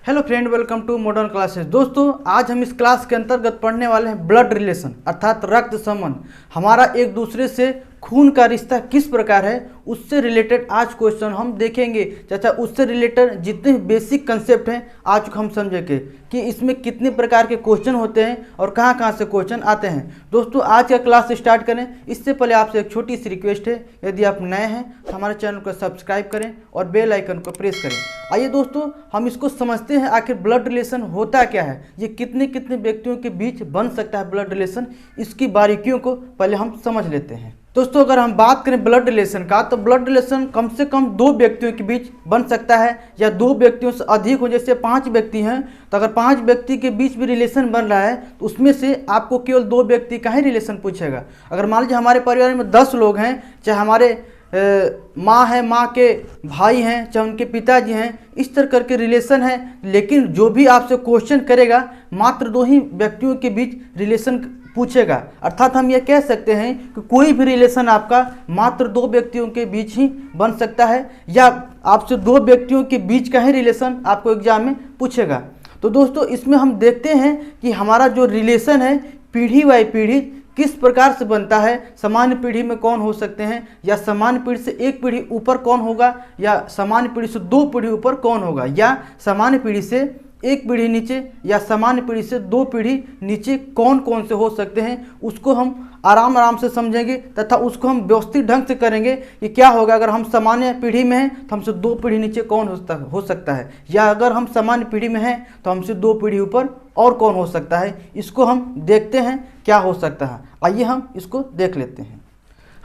Hello friend, welcome to modern classes. दोस्तों, आज हम इस क्लास के अंतर्गत पढ़ने वाले हैं ब्लड रिलेशन अर्थात रक्त संबंध। हमारा एक दूसरे से खून का रिश्ता किस प्रकार है उससे रिलेटेड आज क्वेश्चन हम देखेंगे। चाचा उससे रिलेटेड जितने बेसिक कंसेप्ट हैं आज हम समझेंगे कि इसमें कितने प्रकार के क्वेश्चन होते हैं और कहाँ कहाँ से क्वेश्चन आते हैं। दोस्तों, आज का क्लास स्टार्ट करें इससे पहले आपसे एक छोटी सी रिक्वेस्ट है, यदि आप नए हैं तो हमारे चैनल को सब्सक्राइब करें और बेल आइकन को प्रेस करें। आइए दोस्तों, हम इसको समझते हैं आखिर ब्लड रिलेशन होता क्या है, ये कितने कितने व्यक्तियों के बीच बन सकता है ब्लड रिलेशन, इसकी बारीकियों को पहले हम समझ लेते हैं। दोस्तों, अगर हम बात करें ब्लड रिलेशन का तो ब्लड रिलेशन कम से कम दो व्यक्तियों के बीच बन सकता है या दो व्यक्तियों से अधिक हो। जैसे 5 व्यक्ति हैं तो अगर 5 व्यक्ति के बीच भी रिलेशन बन रहा है तो उसमें से आपको केवल 2 व्यक्ति का ही रिलेशन पूछेगा। अगर मान लीजिए हमारे परिवार में 10 लोग हैं, चाहे हमारे माँ है, माँ के भाई हैं, चाहे उनके पिताजी हैं, इस तरह करके रिलेशन है, लेकिन जो भी आपसे क्वेश्चन करेगा मात्र 2 ही व्यक्तियों के बीच रिलेशन पूछेगा। अर्थात हम ये कह सकते हैं कि कोई भी रिलेशन आपका मात्र 2 व्यक्तियों के बीच ही बन सकता है या आपसे 2 व्यक्तियों के बीच का ही रिलेशन आपको एग्जाम में पूछेगा। तो दोस्तों, इसमें हम देखते हैं कि हमारा जो रिलेशन है पीढ़ी बाई पीढ़ी किस प्रकार से बनता है। सामान्य पीढ़ी में कौन हो सकते हैं, या सामान्य पीढ़ी से 1 पीढ़ी ऊपर कौन होगा, या सामान्य पीढ़ी से 2 पीढ़ी ऊपर कौन होगा, या सामान्य पीढ़ी से 1 पीढ़ी नीचे या सामान्य पीढ़ी से 2 पीढ़ी नीचे कौन कौन से हो सकते हैं, उसको हम आराम से समझेंगे तथा उसको हम व्यवस्थित ढंग से करेंगे कि क्या होगा अगर हम सामान्य पीढ़ी में हैं तो हमसे 2 पीढ़ी नीचे कौन हो सकता है, या अगर हम सामान्य पीढ़ी में हैं तो हमसे 2 पीढ़ी ऊपर और कौन हो सकता है। इसको हम देखते हैं क्या हो सकता है। आइए हम इसको देख लेते हैं।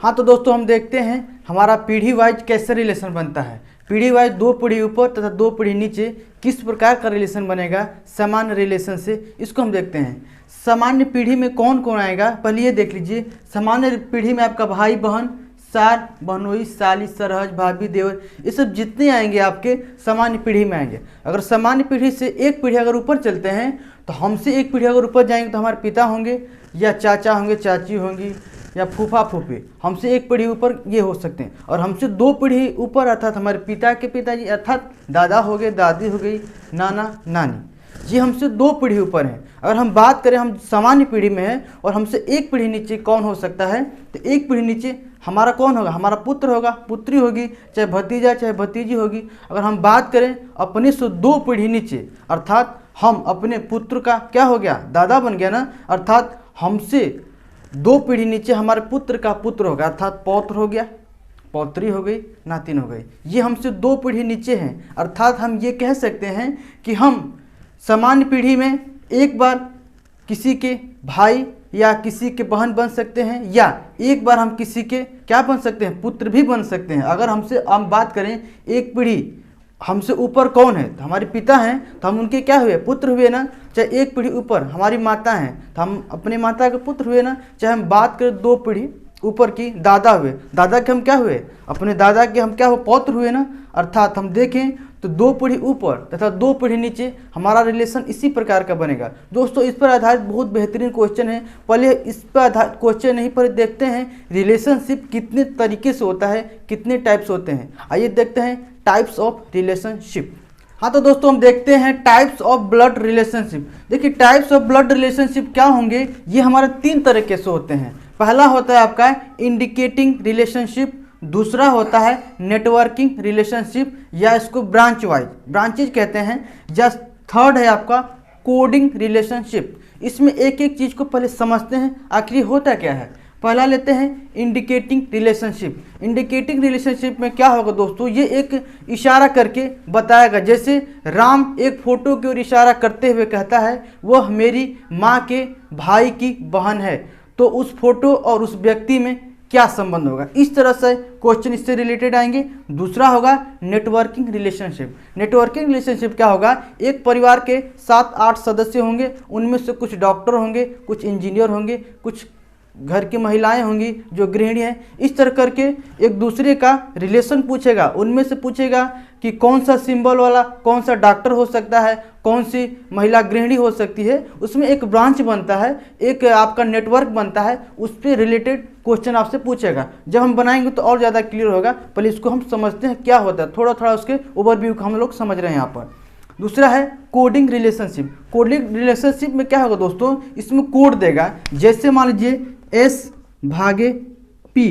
हाँ, तो दोस्तों हम देखते हैं हमारा पीढ़ी वाइज कैसे रिलेशन बनता है। पीढ़ी वाइज 2 पीढ़ी ऊपर तथा 2 पीढ़ी नीचे किस प्रकार का रिलेशन बनेगा सामान्य रिलेशन से, इसको हम देखते हैं। सामान्य पीढ़ी में कौन कौन आएगा, पहले ये देख लीजिए। सामान्य पीढ़ी में आपका भाई बहन, सार, बहनोई, साली, सरहज, भाभी, देवर, ये सब जितने आएंगे आपके सामान्य पीढ़ी में आएंगे। अगर सामान्य पीढ़ी से 1 पीढ़ी अगर ऊपर चलते हैं तो हमसे 1 पीढ़ी अगर ऊपर जाएंगे तो हमारे पिता होंगे, या चाचा होंगे, चाची होंगी, या फूफा फूफी, हमसे 1 पीढ़ी ऊपर ये हो सकते हैं। और हमसे 2 पीढ़ी ऊपर अर्थात हमारे पिता के पिताजी अर्थात दादा हो गए, दादी हो गई, नाना नानी, ये हमसे 2 पीढ़ी ऊपर हैं। अगर हम बात करें हम सामान्य पीढ़ी में हैं और हमसे 1 पीढ़ी नीचे कौन हो सकता है, तो 1 पीढ़ी नीचे हमारा कौन होगा, हमारा पुत्र होगा, पुत्री होगी, चाहे भतीजा चाहे भतीजी होगी। अगर हम बात करें अपने से 2 पीढ़ी नीचे अर्थात हम अपने पुत्र का क्या हो गया, दादा बन गया ना, अर्थात हमसे 2 पीढ़ी नीचे हमारे पुत्र का पुत्र होगा अर्थात पौत्र हो गया, पौत्री हो गई, नातिन हो गई। ये हमसे 2 पीढ़ी नीचे हैं। अर्थात हम ये कह सकते हैं कि हम सामान्य पीढ़ी में एक बार किसी के भाई या किसी के बहन बन सकते हैं, या एक बार हम किसी के क्या बन सकते हैं, पुत्र भी बन सकते हैं। अगर हम बात करें 1 पीढ़ी हमसे ऊपर कौन है, तो हमारे पिता हैं तो हम उनके क्या हुए, पुत्र हुए ना। चाहे 1 पीढ़ी ऊपर हमारी माता हैं तो हम अपने माता के पुत्र हुए ना। चाहे हम बात करें 2 पीढ़ी ऊपर की दादा हुए, दादा के हम क्या हुए, अपने दादा के हम क्या हुए, पौत्र हुए ना। अर्थात हम देखें तो 2 पीढ़ी ऊपर तथा 2 पीढ़ी नीचे हमारा रिलेशन इसी प्रकार का बनेगा। दोस्तों, इस पर आधारित बहुत बेहतरीन क्वेश्चन है। पहले इस पर आधारित क्वेश्चन नहीं, पर देखते हैं रिलेशनशिप कितने तरीके से होता है, कितने टाइप्स होते हैं। आइए देखते हैं टाइप्स ऑफ रिलेशनशिप। हाँ, तो दोस्तों हम देखते हैं टाइप्स ऑफ ब्लड रिलेशनशिप। देखिए टाइप्स ऑफ ब्लड रिलेशनशिप क्या होंगे, ये हमारे 3 तरीके से होते हैं। पहला होता है आपका इंडिकेटिंग रिलेशनशिप, दूसरा होता है नेटवर्किंग रिलेशनशिप या इसको ब्रांच वाइज ब्रांचेज कहते हैं, जस्ट थर्ड है आपका कोडिंग रिलेशनशिप। इसमें एक एक चीज़ को पहले समझते हैं आखिर होता क्या है। पहला लेते हैं इंडिकेटिंग रिलेशनशिप। इंडिकेटिंग रिलेशनशिप में क्या होगा दोस्तों, ये एक इशारा करके बताएगा। जैसे राम एक फोटो की ओर इशारा करते हुए कहता है वह मेरी माँ के भाई की बहन है, तो उस फोटो और उस व्यक्ति में क्या संबंध होगा। इस तरह से क्वेश्चन इससे रिलेटेड आएंगे। दूसरा होगा नेटवर्किंग रिलेशनशिप। नेटवर्किंग रिलेशनशिप क्या होगा, एक परिवार के 7-8 सदस्य होंगे, उनमें से कुछ डॉक्टर होंगे, कुछ इंजीनियर होंगे, कुछ घर की महिलाएं होंगी जो गृहिणी हैं। इस तरह करके एक दूसरे का रिलेशन पूछेगा, उनमें से पूछेगा कि कौन सा सिंबल वाला कौन सा डॉक्टर हो सकता है, कौन सी महिला गृहिणी हो सकती है। उसमें एक ब्रांच बनता है, एक आपका नेटवर्क बनता है, उस पर रिलेटेड क्वेश्चन आपसे पूछेगा। जब हम बनाएंगे तो और ज़्यादा क्लियर होगा। पहले इसको हम समझते हैं क्या होता है, थोड़ा थोड़ा उसके ओवरव्यू को हम लोग समझ रहे हैं यहाँ पर। दूसरा है कोडिंग रिलेशनशिप। कोडिंग रिलेशनशिप में क्या होगा दोस्तों, इसमें कोड देगा, जैसे मान लीजिए एस भागे पी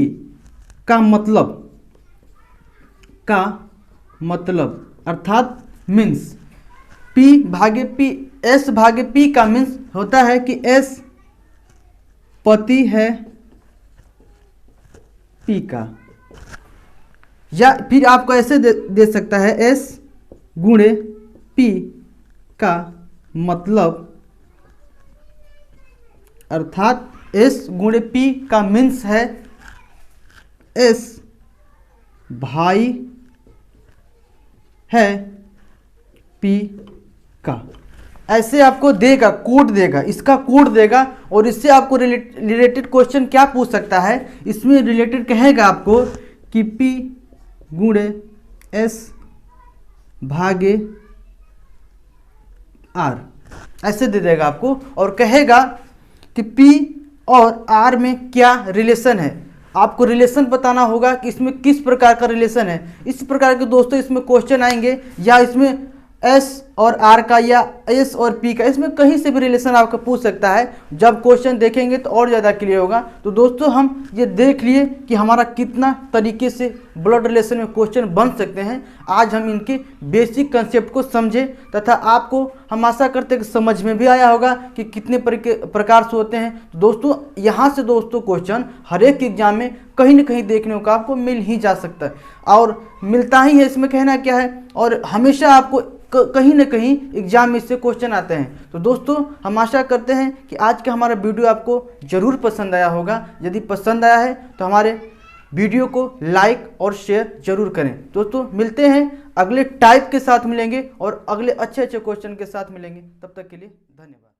का मतलब अर्थात मीन्स P भागे P, S भागे P का मीन्स होता है कि S पति है P का, या फिर आपको ऐसे दे सकता है S गुणे P का मतलब अर्थात S गुणे P का मीन्स है S भाई है P का। ऐसे आपको देगा, कोड देगा, इसका कोड देगा, और इससे आपको रिलेटेड क्वेश्चन क्या पूछ सकता है, इसमें रिलेटेड कहेगा आपको कि P गुणे S भागे R, ऐसे दे देगा आपको, और कहेगा कि P और R में क्या रिलेशन है। आपको रिलेशन बताना होगा कि इसमें किस प्रकार का रिलेशन है। इस प्रकार के दोस्तों इसमें क्वेश्चन आएंगे, या इसमें S और R का या S और P का, इसमें कहीं से भी रिलेशन आपको पूछ सकता है। जब क्वेश्चन देखेंगे तो और ज़्यादा क्लियर होगा। तो दोस्तों हम ये देख लिए कि हमारा कितना तरीके से ब्लड रिलेशन में क्वेश्चन बन सकते हैं। आज हम इनके बेसिक कंसेप्ट को समझे, तथा आपको हम आशा करते हैं कि समझ में भी आया होगा कि कितने प्रकार से होते हैं। तो दोस्तों यहाँ से दोस्तों क्वेश्चन हर एक एग्जाम में कहीं ना कहीं देखने को आपको मिल ही जा सकता है, और मिलता ही है, इसमें कहना क्या है, और हमेशा आपको कहीं ना कहीं एग्जाम में इससे क्वेश्चन आते हैं। तो दोस्तों हम आशा करते हैं कि आज का हमारा वीडियो आपको ज़रूर पसंद आया होगा। यदि पसंद आया है तो हमारे वीडियो को लाइक और शेयर जरूर करें। दोस्तों मिलते हैं अगले टाइप के साथ मिलेंगे, और अगले अच्छे क्वेश्चन के साथ मिलेंगे। तब तक के लिए धन्यवाद।